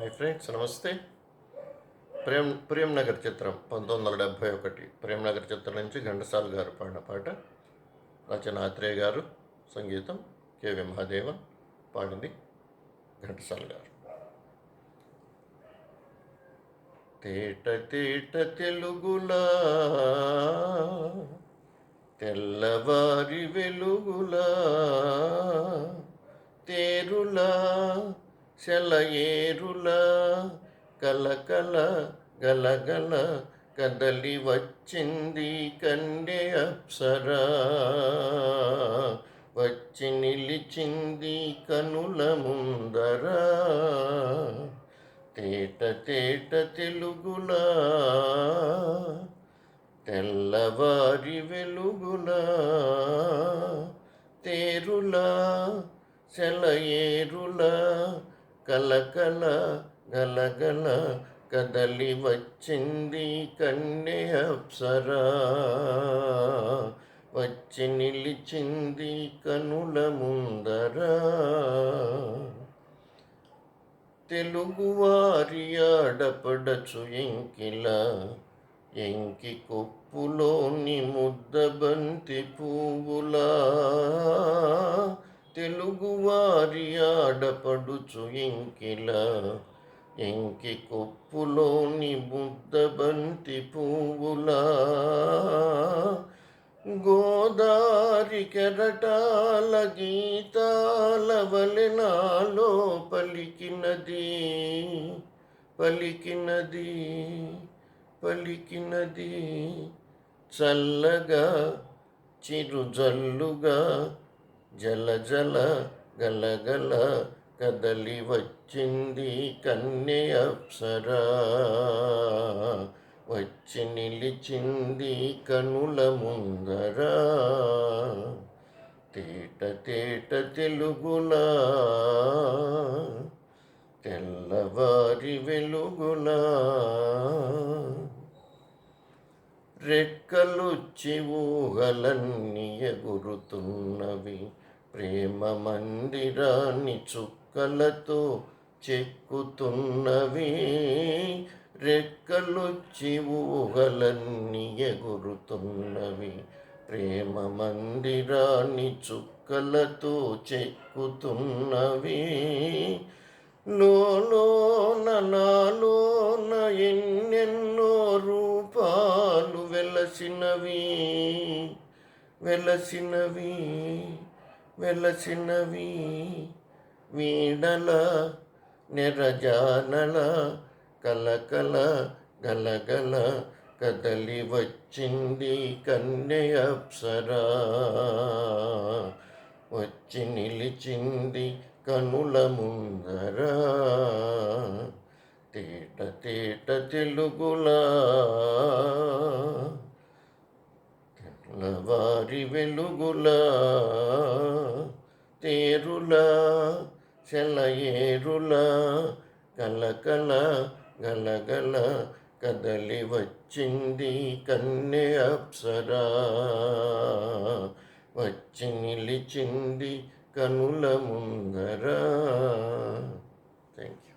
Hi friends, నమస్తే. ప్రేమ్ నగర్ చిత్రం 1971. ప్రేమ్ నగర్ చిత్రం నుంచి ఘంటసాల గారు పాడిన పాట. రచన ఆత్రేయ గారు, సంగీతం కెవి మహాదేవన్, పాడింది ఘంటసాల గారు. తేట తేట తెలుగులా తెల్లవారి వెలుగులా తేరులా సెలయేరులా కలకల గలగల కదలి వచ్చింది కన్య అప్సరా, వచ్చి నిలిచింది కనుల ముందరా. తేట తేట తెలుగులా తెల్లవారి వెలుగులా తేరులా సెలయేరులా కలకల గలగల కదలి వచ్చింది కన్య అప్సరా, వచ్చి నిలిచింది కనుల ముందరా. తెలుగువారి ఆడపడచు ఎంకిలా ఎంకి కొప్పులోని ముద్దబంతి పువ్వులా, తెలుగువారి ఆడపడుచు ఎంకిలా ఎంకి కొప్పులోని ముద్దబంతి పువ్వులా, గోదారి కెరటాల గీతాల వలెనాలో పలికినది పలికినది పలికినది చల్లగా చిరుజల్లుగా జల జల గలగల కదలి వచ్చింది కన్య అప్సరా, వచ్చి నిలిచింది కనుల ముందరా. తేట తేట తెలుగులా తెల్లవారి వెలుగులా, రెక్కలొచ్చి ఊహలన్నీ ఎగురుతున్నవి, ప్రేమ మందిరాన్ని చుక్కలతో చెక్కుతున్నవి. రెక్కలొచ్చి ఊహలన్నీ ఎగురుతున్నవి, ప్రేమ మందిరాన్ని చుక్కలతో చెక్కుతున్నవి. లోలోన నాలోన ఎన్నెన్నో రూపాలు వెలసినవి వెలసినవి వెలసినవి, వీణల నెరజానల కలకల గలగల కదలి వచ్చింది కన్య అప్సరా, వచ్చి నిలిచింది కనుల ముందరా. తేట తేట తెలుగులా తెల్లవారి వెలుగులా తేరులా సెలయేరులా కలకల గలగల కదలి వచ్చింది కన్య అప్సరా, వచ్చి నిలిచింది కనుల ముందరా. Thank you.